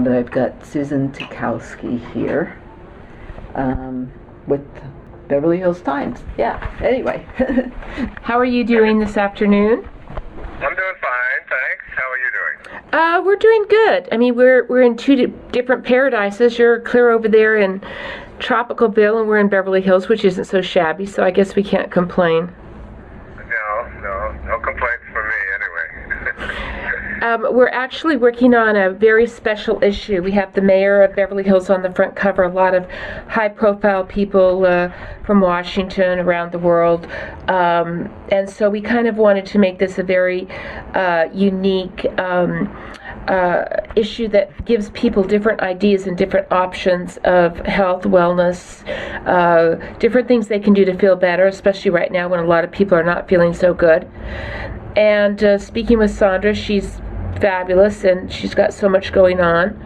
but I've got Susan Tukowski here with Beverly Hills Times. Yeah, anyway. How are you doing this afternoon? I'm doing fine, thanks. How are you doing? We're doing good. I mean, we're in two different paradises. You're clear over there in Tropicalville, and we're in Beverly Hills, which isn't so shabby, so I guess we can't complain. No complaints from me anyway. We're actually working on a very special issue. We have the mayor of Beverly Hills on the front cover, a lot of high-profile people from Washington, around the world, and so we kind of wanted to make this a very unique issue that gives people different ideas and different options of health, wellness, different things they can do to feel better, especially right now when a lot of people are not feeling so good. And speaking with Sandra, she's fabulous and she's got so much going on,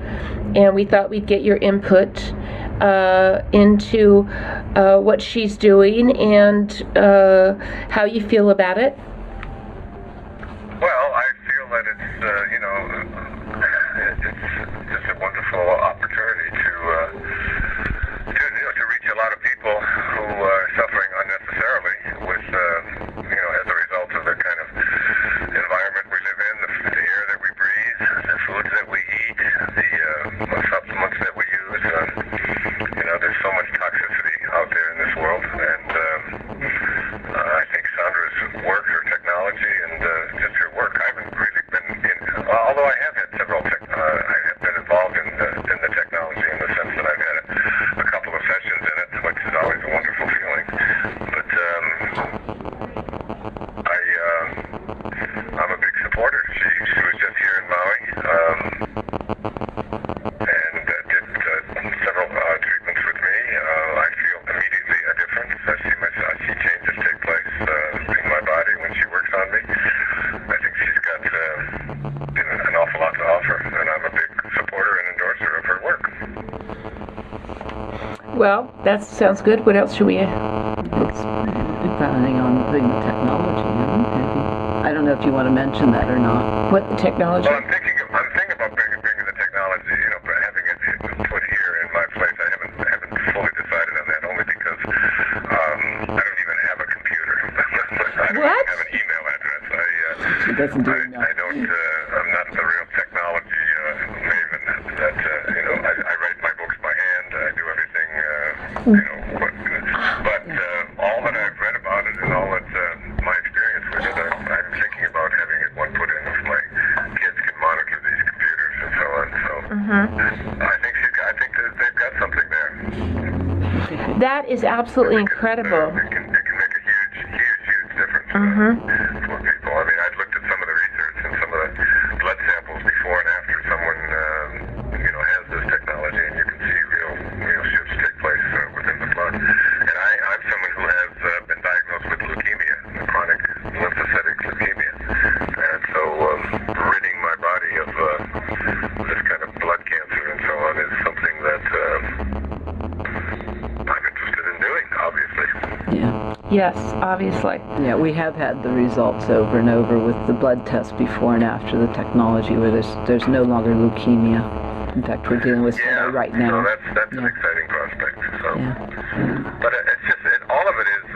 and we thought we'd get your input into what she's doing and how you feel about it. Well, I feel that it's just a wonderful opportunity to reach a lot of people who are suffering unnecessarily with as a result of the kind of environment we live in, the air that we breathe, the foods that we eat, the supplements that we use. There's so much toxicity out there in this world, and I think Sandra's work, her technology, and just her work. I haven't really been although I have had several. I have been involved in the technology in the sense that I've had a couple of sessions in it, which is always a wonderful feeling. But I'm a big supporter. She was just here in Maui and did several treatments with me. I feel immediately a difference. I see changes take place in my body when she works on me. I think she's got an awful lot to offer, and I'm a big supporter and endorser of her work. Well, that sounds good. What else should we It's planning on putting the technology in. I don't know if you want to mention that or not. What the technology? Well, I'm thinking about bringing the technology, but having it put here in my place. I haven't fully decided on that, only because I don't even have a computer. I don't even have an email address. She doesn't do enough. I'm not the real technology maven. That I write my books by hand. I do everything. But all that I've read about it and all that my experience with it, I'm thinking about having it one put in if my kids can monitor these computers and so on. So I think that they've got something there. That is absolutely incredible. It can make a huge difference for people. I mean, I've looked at some of the research and some of the blood samples before and after someone has this technology, and you can see real shifts take place within the blood. And I'm someone who has been diagnosed with leukemia, chronic lymphocytic leukemia, and so ridding my body of this kind of blood cancer and so on is something that I'm interested in doing, obviously. Yeah. Yes, obviously. Yeah, we have had the results over and over with the blood test before and after the technology, where there's no longer leukemia. In fact, we're dealing with somebody right now. So that's an exciting prospect. So, but it's just all of it is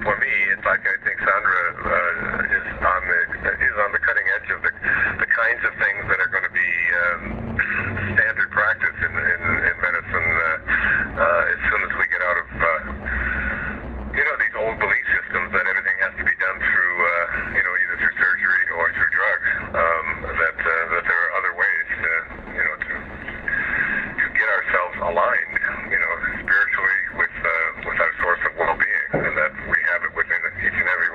for me. It's like I think Sandra is on the cutting edge of the kinds of things that are going to be standard practice in medicine as soon as we get out of these old belief systems that everything has to be done through either through surgery or through drugs. That there are other ways to get ourselves aligned, spiritually with our source of well-being, and that we have it within each and every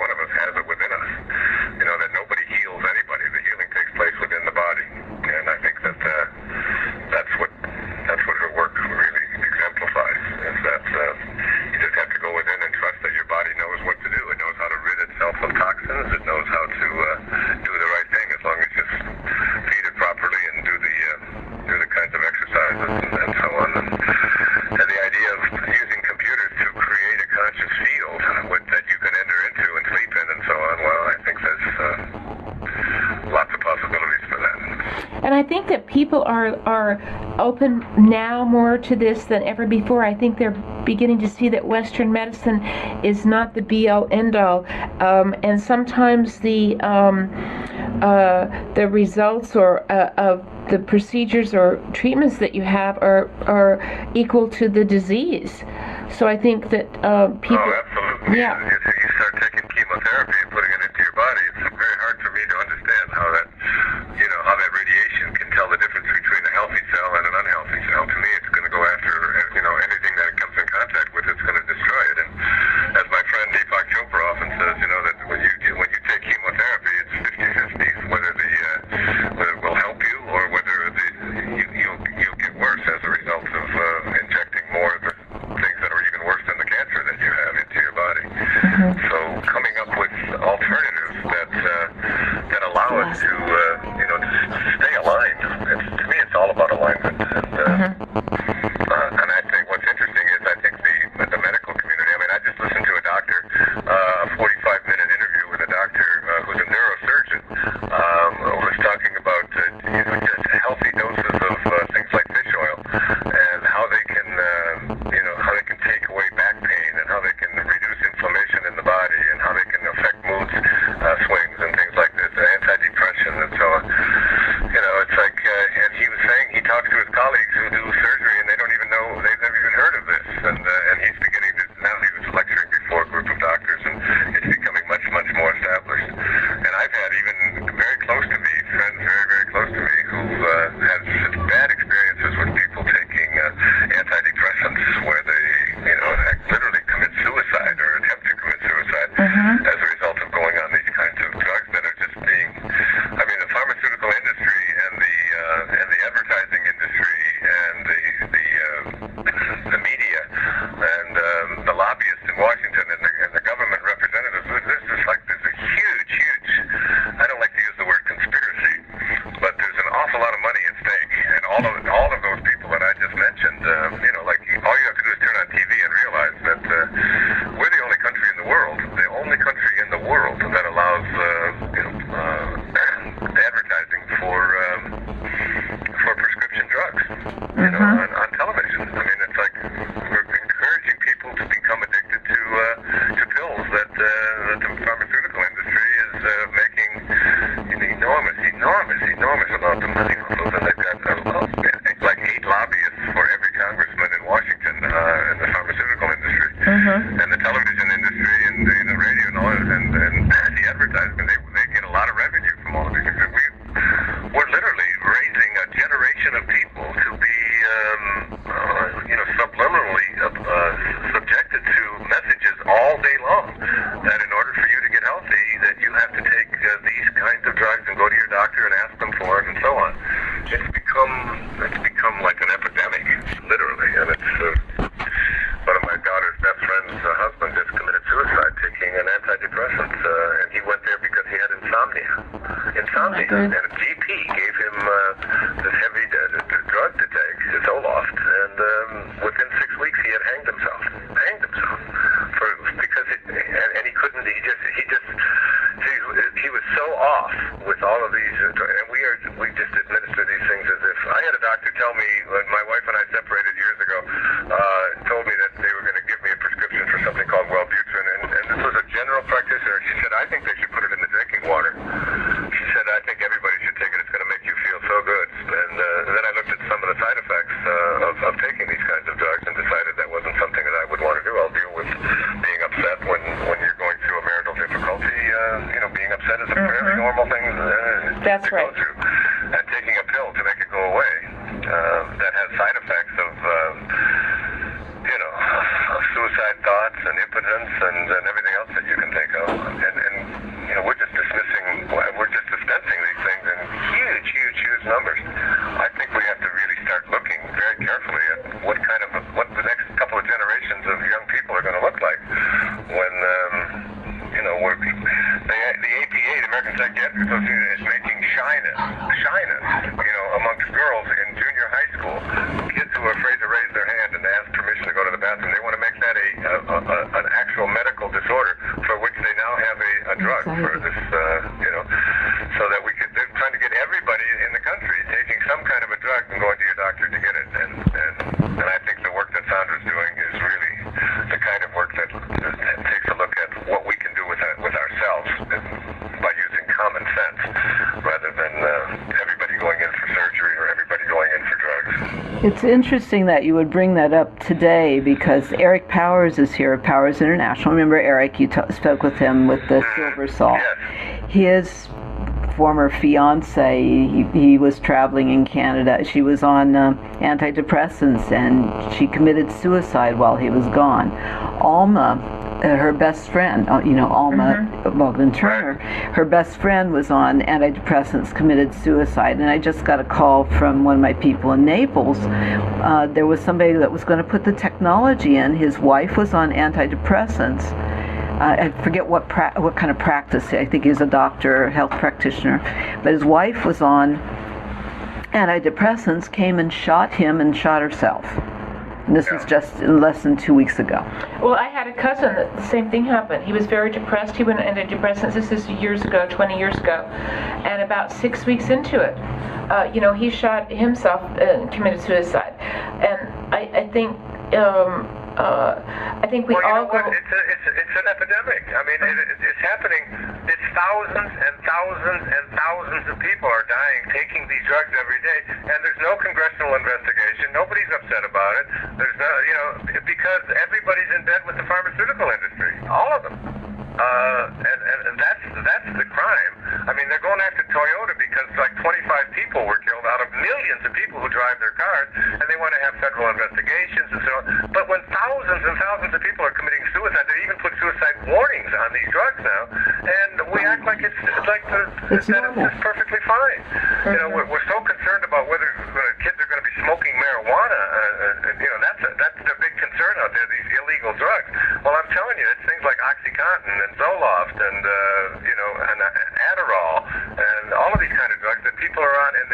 think that people are open now more to this than ever before. I think they're beginning to see that Western medicine is not the be-all, end-all, and sometimes the results of the procedures or treatments that you have are equal to the disease. So I think that people... Oh, absolutely. Yeah. You start taking chemotherapy and putting it into your body, it's very hard for me to understand how that radiation can tell the difference between a healthy cell and an unhealthy cell. To me, it's going to go after, anything that it comes in contact with, it's going to destroy it. And as my friend Deepak Chopra often says, that when you take chemotherapy, it's 50-50, whether it will help you or whether you'll get worse as a result of injecting more of the things that are even worse than the cancer that you have into your body. So coming up with alternatives that allow us to stay aligned. To me, it's all about alignment. And I think what's interesting is the medical community. I mean, I just listened to a doctor, a 45-minute interview with a doctor who's a neurosurgeon, who was talking about just healthy doses of things like fish oil and how they can take away back pain and how they can reduce inflammation in the body and how they can affect mood swings and things like this, antidepressant and so on. It's like, and he was saying he talks to his colleagues who do surgery and they don't even know, they've never even heard of this. And he's beginning to, now he was lecturing before a group of doctors and it's becoming much, much more established. And I've had even very close to me, friends very, very close to me who had such bad experiences with people taking antidepressants where they, literally commit suicide or attempt to commit suicide as a result of going on these kinds of drugs that are just being, the pharmaceutical industry and the advertising industry and the media and the lobbyists in Washington and the government representatives. There's a huge, I don't like to use the word conspiracy, but there's an awful lot of money at stake. And all of those people that I just mentioned, all you have to do is turn on TV and realize that we're the only country in the world that allows advertising for prescription drugs, on television. I mean, it's like we're encouraging people to become addicted to pills that the pharmaceutical industry is making an enormous amount of money off of, and they've got like 8 lobbyists for every congressman in Washington in the pharmaceutical industry, and the television industry, and the radio and all, and the advertisement. They get a lot of revenue from all of these things. We're literally raising a generation of people to be, subliminally subjected to messages all day long that in order for you to get healthy, that you have to take these kinds of drugs and go to your doctor and ask them for it and so on. It's become like an epidemic, literally, and it's one of my daughter's best friend's husband just committed suicide taking an antidepressant, and he went there because he had insomnia, and a GP gave him this heavy drug to take, Zoloft, and within 6 weeks he had hanged himself, because he was so off with all of these, and we just administer these things as if. I had a doctor tell me when my wife and I separated years ago, told me that they were going to give me a prescription for something called Wellbutrin, and this was a general practitioner. She said, I think they should put it in the drinking water. She said, I think everybody should take it. It's going to make you feel so good. And then I looked at some of the side effects of taking these kinds of drugs and decided that wasn't something that I would want to do. I'll deal with being upset when you're going through a marital difficulty. Being upset is a fairly normal thing That's to right. go through. And taking a pill to make it go away that has side effects of It's interesting that you would bring that up today because Eric Powers is here at Powers International. Remember Eric, you spoke with him with the silver salt. Yes. His former fiance, he was traveling in Canada. She was on antidepressants and she committed suicide while he was gone. Alma, her best friend, Alma Baldwin Turner, her best friend was on antidepressants, committed suicide. And I just got a call from one of my people in Naples. There was somebody that was going to put the technology in. His wife was on antidepressants. I forget what kind of practice. I think he's a doctor, health practitioner. But his wife was on antidepressants, came and shot him and shot herself. And this was just less than 2 weeks ago. Well, I had a cousin that the same thing happened. He was very depressed. He went on antidepressants. This is years ago, 20 years ago. And about 6 weeks into it, he shot himself and committed suicide. And I think we all go. It's an epidemic. I mean, it's happening. It's thousands and thousands and thousands of people are dying taking these drugs every day, and there's no congressional investigation. Nobody's upset about it. There's no, because everybody's in bed with the pharmaceutical industry, all of them. And that's the crime. I mean, they're going after Toyota because like 25 people were killed out of millions of people who drive their cars, and they want to have federal investigations and so on. But when thousands and thousands of people are committing suicide, they even put suicide warnings on these drugs now, and we act like it's perfectly fine. We're so concerned about whether kids are going to be smoking marijuana. That's the big concern out there. These illegal drugs. Well, I'm telling you, it's things like OxyContin and Zoloft and Adderall and all of these kind of drugs that people are on, and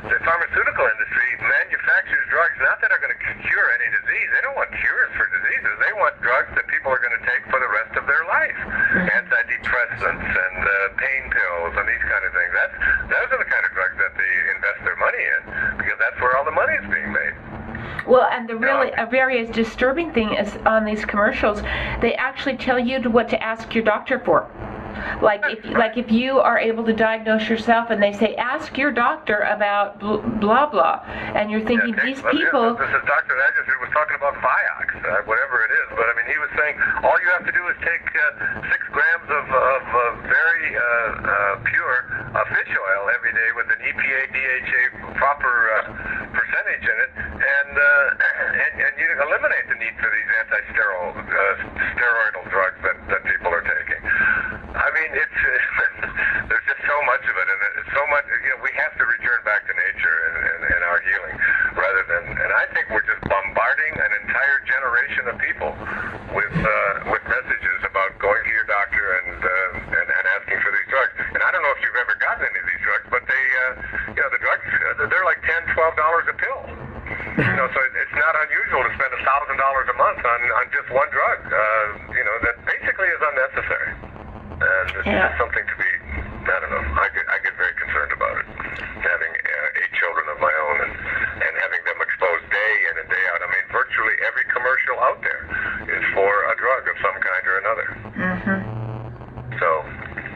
the pharmaceutical industry manufactures drugs not that are going to cure any disease. They don't want cures for diseases. They want drugs that people are going to take for the rest of their life. Antidepressants and pain pills and these kind of things. Those are the kind of drugs that they invest their money in because that's where all the money is being made. Well, and a very disturbing thing is on these commercials, they actually tell you what to ask your doctor for. Like if you are able to diagnose yourself, and they say ask your doctor about blah blah, and you're thinking these people. This is Dr. Agius who was talking about Vioxx, whatever it is. But I mean, he was saying all you have to do is take 6 grams of very pure fish oil every day with an EPA DHA proper percentage in it, and you eliminate the need for these steroidal drugs that people are taking. I mean, there's just so much of it, and it's so much. We have to return back to nature and our healing, rather than. And I think we're just bombarding an entire generation of people with messages about going to your doctor and asking for these drugs. And I don't know if you've ever gotten any of these drugs, but the drugs they're like $10, $12 a pill. So it's not unusual to spend $1,000 a month on just one drug. That basically is unnecessary. And it's just something to be, I don't know, I get very concerned about it. Having 8 children of my own and having them exposed day in and day out. I mean, virtually every commercial out there is for a drug of some kind or another. Mm-hmm. So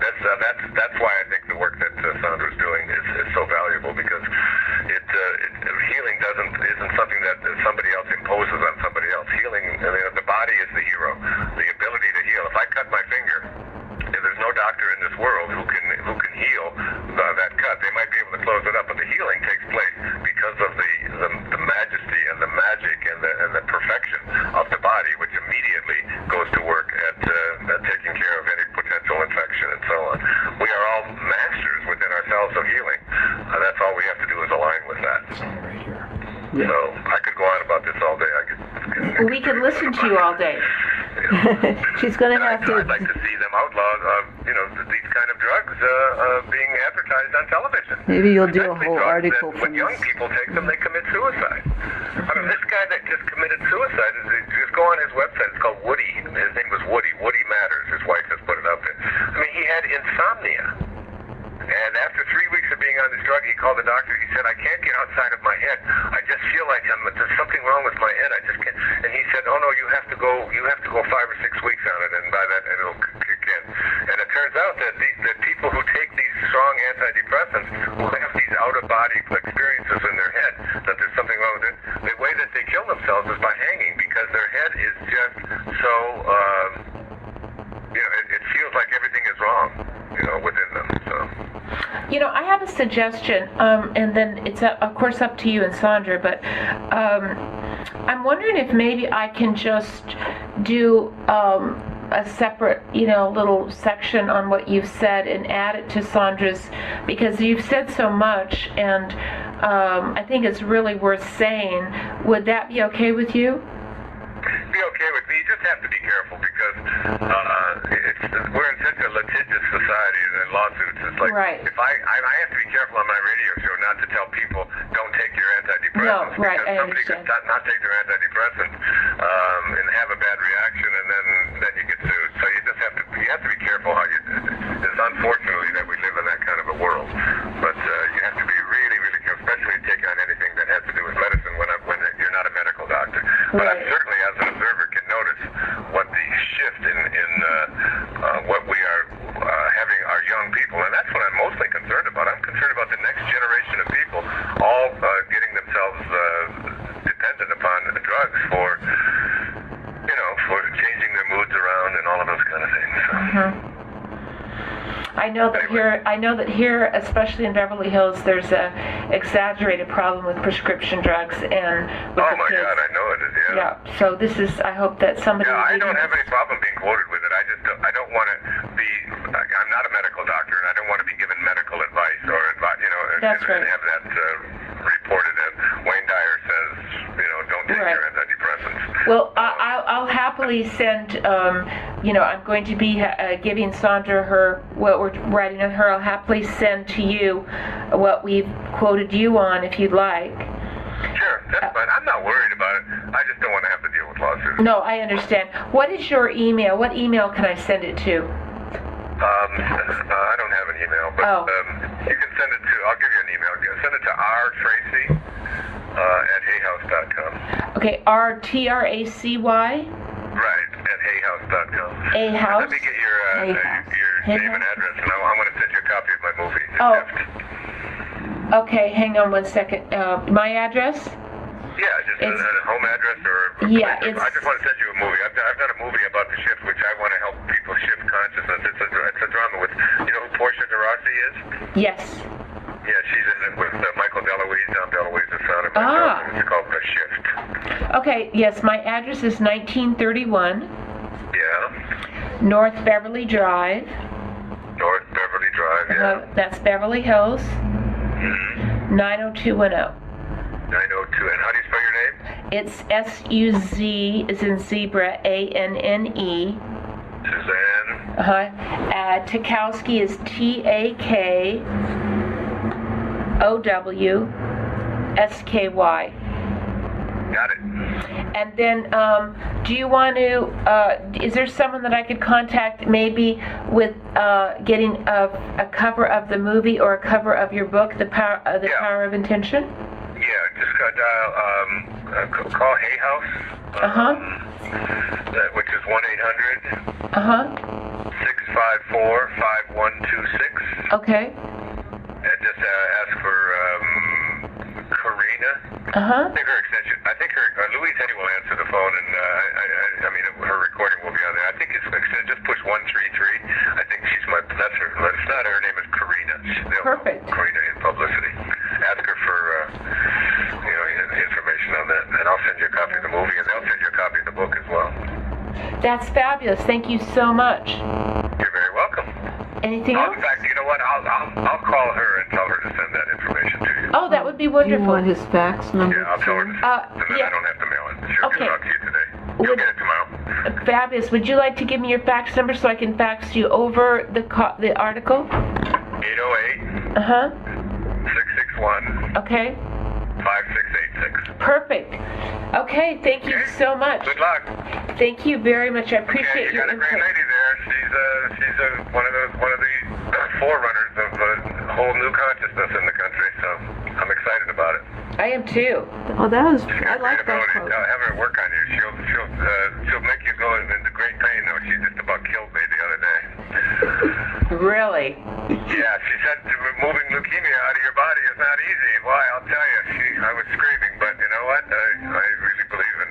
that's why I think the work that Sandra's doing is so valuable, because healing isn't something that somebody else imposes on somebody else. Healing, the body is the hero. The ability to heal. If I cut my finger, there's no doctor in this world who can heal that cut. They might be able to close it up, but the healing takes place because of the majesty and the magic and the perfection of the body, which immediately goes to work at taking care of any potential infection and so on. We are all masters within ourselves of healing. That's all we have to do is align with that. Yeah. So I could go on about this all day. We could listen to you all day. She's going to have to. I'd like to see them outlaw, these kind of drugs being advertised on television. Maybe you'll do a whole article from when young people take them, they commit suicide. I mean, this guy that just committed suicide, just go on his website. It's called Woody. His name was Woody. Woody Matters. His wife has put it up there. I mean, he had insomnia. And after 3 weeks of being on this drug, he called the doctor. He said, I can't get outside of my head. I just feel like there's something wrong with my head. I just can't. And he said, oh no, you have to go 5 or 6 weeks on it, and by that it'll kick in. And it turns out that people who take these strong antidepressants, who have these out-of-body experiences in their head, that there's something wrong with it, themselves is by hanging, because their head is just so, it feels like everything is wrong, within them. So. I have a suggestion, and then it's of course up to you and Sandra, but I'm wondering if maybe I can just do a separate, little section on what you've said and add it to Sandra's, because you've said so much, and I think it's really worth saying. Would that be okay with you? Be okay with me. You just have to be careful, because we're in such a litigious society and lawsuits. It's like, right. if I have to be careful on my radio show not to tell people don't take your antidepressants. No, right, because I somebody understand. could not take their antidepressants and have a bad reaction, and then you get sued. So you just have to be careful how you. It's unfortunately that we live in that kind of a world, but you have to be really, really careful, especially when you take on anything that has to do with medicine when you're not a medical doctor. But I Right. certainly, as an observer, can notice what the shift in what we are having our young people, and that's what I'm mostly concerned about. I'm concerned about the next generation of people all getting themselves dependent upon the drugs for changing their moods around and all of those kind of things. So. Mm-hmm. I know that here, especially in Beverly Hills, there's a exaggerated problem with prescription drugs and with Oh the my kids. God, I know it is. Yeah. Yeah. So this is. I hope that somebody. Yeah, I will don't have any problem being quoted with it. I don't want to be. I'm not a medical doctor, and I don't want to be given medical advice or That's and right. have that reported as Wayne Dyer says. Don't take Right. your antidepressants. Well, I'll happily send. I'm going to be giving Sandra what we're writing on her. I'll happily send to you what we've quoted you on, if you'd like. Sure, that's fine. I'm not worried about it. I just don't want to have to deal with lawsuits. No, I understand. What is your email? What email can I send it to? I don't have an email, but Oh. you can send it to. I'll give you an email. Send it to rtracy at hayhouse.com. Okay, RTRACY. Right, at hayhouse.com. A house. Let me get your Hay name and house. address, and I want to send you a copy of my movie. Oh. Okay, hang on one second. My address? Yeah, just a home address or. Yeah, I just want to send you a movie. I've done a movie about the shift, which I want to help people shift consciousness. It's a drama with. You know who Portia de Rossi is? Yes. Yeah, she's in it with Michael DeLuise. Dom DeLuise is son of my Ah. daughter. It's called The Shift. Okay, yes, my address is 1931 Yeah. North Beverly Drive. North Beverly Drive, yeah. That's Beverly Hills, Mm-hmm. 90210. 902. And how do you spell your name? It's SUZ as in zebra, ANNE. Suzanne. Takowski is TAKOWSKY. Got it. And then, do you want to, is there someone that I could contact maybe with getting a cover of the movie or a cover of your book, The Power of Intention? Yeah, just call Hay House. Which is 1-800. 654-5126. Okay. And just ask for Karina. I think her extension. I think Louise Henny will answer the phone, and I mean her recording will be on there. I think it's just push 133. I think she's my. That's her. It's not her name is Karina. Perfect. Karina in publicity. Ask her for information on that, and I'll send you a copy of the movie, and they'll send you a copy of the book as well. That's fabulous. Thank you so much. You're very welcome. Anything else? In fact, you know what? I'll call her and tell her to send that information to you. Oh, that would be Do you wonderful. want his fax number? Yeah, I'll tell her to send it, and then yeah. I don't have to mail it. She'll Okay. get it out to you today. You'll get it tomorrow. Fabulous. Would you like to give me your fax number so I can fax you over the article? 808 661 Okay. 5686. Perfect. Okay. Thank you so much. Good luck. Thank you very much. I appreciate Okay, you your got a great input. lady there. She's one of the forerunners of a whole new consciousness in the country. So I'm excited about it. I am too. Oh, that was. She's I got great like that ability. quote. Have her work on you. She'll make you go into great pain. Though she just about killed me the other day. Really? Yeah, she said removing leukemia out of your body is not easy. Why? I'll tell you. I was screaming, but you know what? I really believe in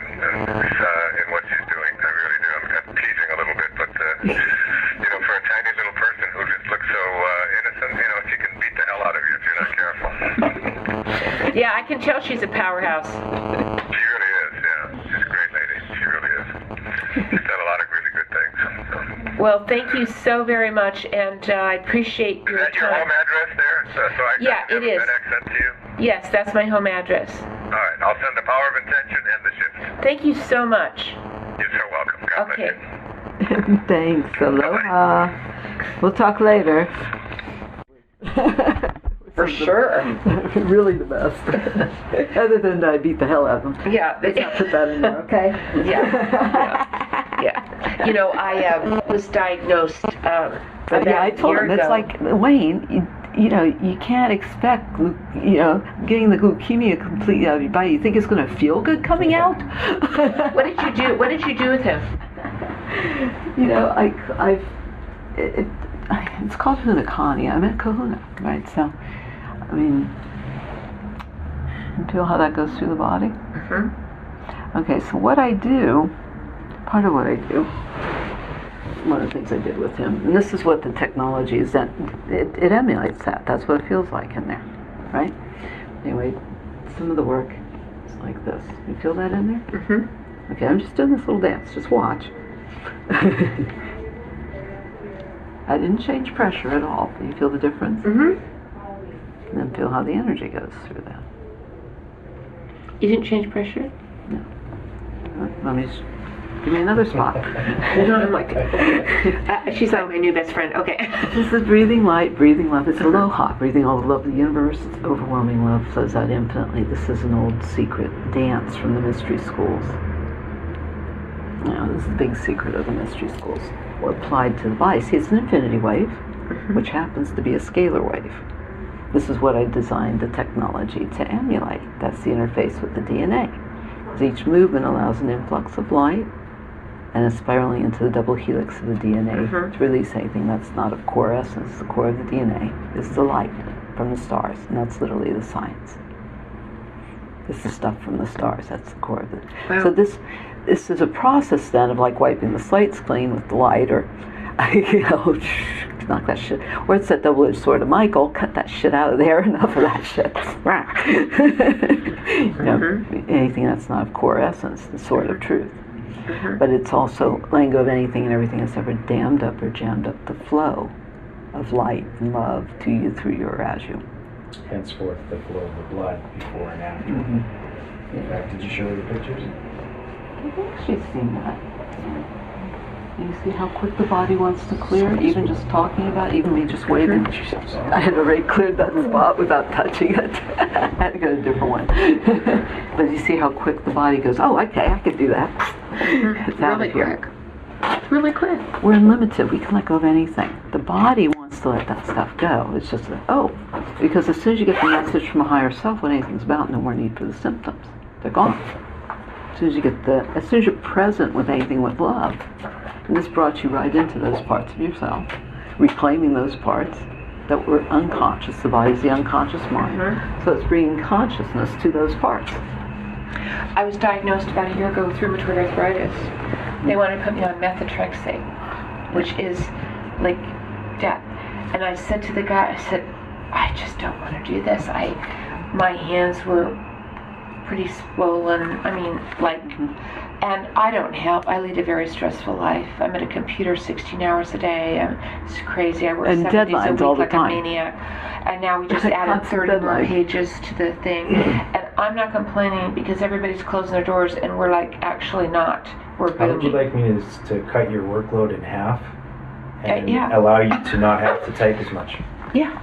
she's a powerhouse. She really is, yeah. She's a great lady. She really is. She's done a lot of really good things. So. Well, thank you so very much, and I appreciate Is your that your home time. address there? So I Yeah, can it is. FedEx sent to you? Yes, that's my home address. All right, I'll send the power of intention and the shift. Thank you so much. You're so welcome. God bless Okay. you. Thanks. Aloha. We'll talk later. For sure. Really the best. Other than I beat the hell out of them. Yeah. Put that in there, okay? Yeah. You know, I was diagnosed about I a told year him, ago. it's like, Wayne, you know, you can't expect, getting the leukemia completely out of your body. You think it's going to feel good coming out? What did you do? What did you do with him? You know, it's called hunakani. I'm at Kahuna, right? So, I mean, you feel how that goes through the body? Mm-hmm. Okay, so what I do, part of what I do, one of the things I did with him, and this is what the technology is, that it emulates that. That's what it feels like in there, right? Anyway, some of the work is like this. You feel that in there? Mm-hmm. Okay, I'm just doing this little dance. Just watch. I didn't change pressure at all. Do you feel the difference? Mm-hmm. And then feel how the energy goes through that. You didn't change pressure? Let me just give me another spot. I'm like, she's like my new best friend. Okay. This is breathing light, breathing love. It's aloha, breathing all the love of the universe. It's overwhelming love, flows out infinitely. This is an old secret dance from the mystery schools. This is the big secret of the mystery schools. Or applied to the body. See, it's an infinity wave, which happens to be a scalar wave. This is what I designed the technology to emulate. That's the interface with the DNA. Each movement allows an influx of light and a spiraling into the double helix of the DNA to release anything that's not of core essence. The core of the DNA is the light from the stars, and that's literally the science. This is stuff from the stars. That's the core of it. Wow. So this is a process then of like wiping the slates clean with the light, or knock that shit. Or it's that double-edged sword of Michael. Cut that shit out of there. Enough of that shit. Anything that's not of core essence, the sword of truth. But it's also letting go of anything and everything that's ever dammed up or jammed up the flow of light and love to you, through you, or as you. Henceforth, the flow of the blood before and after. In fact, did you show her the pictures? I've actually seen that. You see how quick the body wants to clear, even just talking about it, even me just waving. I had already cleared that spot without touching it. I had to go to a different one. But you see how quick the body goes, oh, okay, I could do that. It's out Really of here. quick. Really quick. We're unlimited. We can let go of anything. The body wants to let that stuff go. It's just because as soon as you get the message from a higher self what anything's about, no more need for the symptoms. They're gone. As soon as you're present with anything with love, and this brought you right into those parts of yourself, reclaiming those parts that were unconscious. The body's the unconscious mind. So it's bringing consciousness to those parts. I was diagnosed about a year ago with rheumatoid arthritis. They wanted to put me on methotrexate, which is like death. And I said to the guy, I said, I just don't want to do this. My hands were pretty swollen. And I don't help. I lead a very stressful life. I'm at a computer 16 hours a day. It's crazy. I work And 7 days a deadlines week all the like time. a maniac. And now we just added Constant 30 more deadline. pages to the thing. And I'm not complaining because everybody's closing their doors and we're like actually not. We're How would you booming. like me to cut your workload in half and yeah. allow you to not have to type as much? Yeah.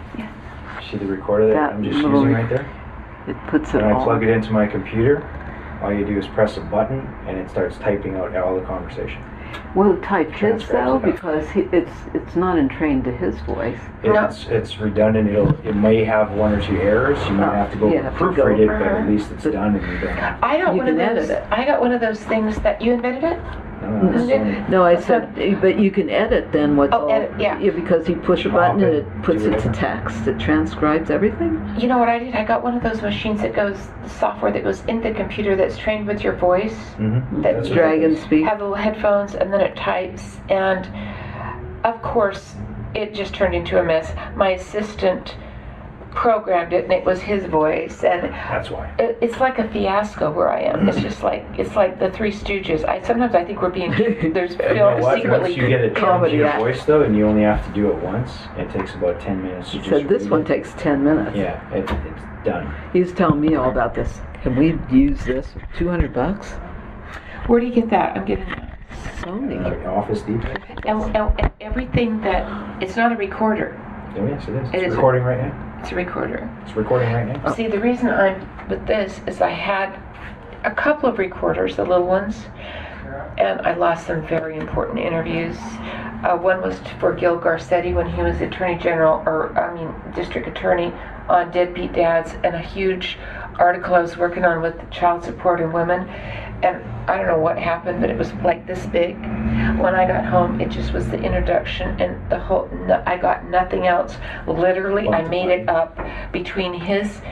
See the recorder that That I'm just little- using right there? It puts it When I all. plug it into my computer, all you do is press a button and it starts typing out all the conversation. We'll type his though, Transcribes it. because it's not entrained to his voice. It's redundant. It may have 1 or 2 errors. You might have to go you have to proofread go- it, but at least it's done and you don't have to. I got You one of can those. edit it. I got one of those things that you invented it. No, it's only- No, I said, but you can edit then what's Oh, edit, yeah. because you push a button and it puts Do it to whatever. text. It transcribes everything. You know what I did? I got one of those machines that goes, the software that goes in the computer that's trained with your voice. Mhm. That That's you what it Dragon is. speak. have the little headphones and then it types, and of course it just turned into a mess. My assistant programmed it, and it was his voice, and That's why. it's like a fiasco where I am. It's just like the Three Stooges. Sometimes I think we're being there's You know what? secretly Once you get it down to comedy your act. voice though, and you only have to do it once, it takes about 10 minutes to He just said this read one it. takes 10 minutes. Yeah, it's done. He's telling me all about this. Can we use this? $200? Where do you get that? I'm getting that. Sony. Office Depot. And everything that it's not a recorder. Oh yes, it is. It It's is. recording right now. It's a recorder. It's recording right now. See, the reason I'm with this is I had a couple of recorders, the little ones, and I lost some very important interviews. One was for Gil Garcetti when he was district attorney on deadbeat dads, and a huge article I was working on with child support and women. And I don't know what happened, but it was like this big. When I got home, it just was the introduction and the whole, I got nothing else. Literally, I made it up between his,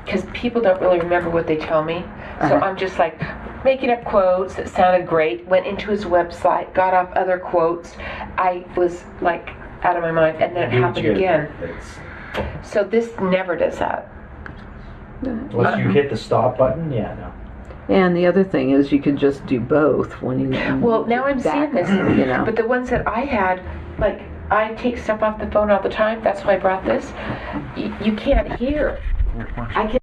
because people don't really remember what they tell me. So I'm just like making up quotes that sounded great, went into his website, got off other quotes. I was like out of my mind, and then it happened again. So this never does that. Unless you hit the stop button, yeah, no. And the other thing is you could just do both when you Well, now I'm back, seeing this, you know. but the ones that I had, like, I take stuff off the phone all the time. That's why I brought this. You can't hear. I can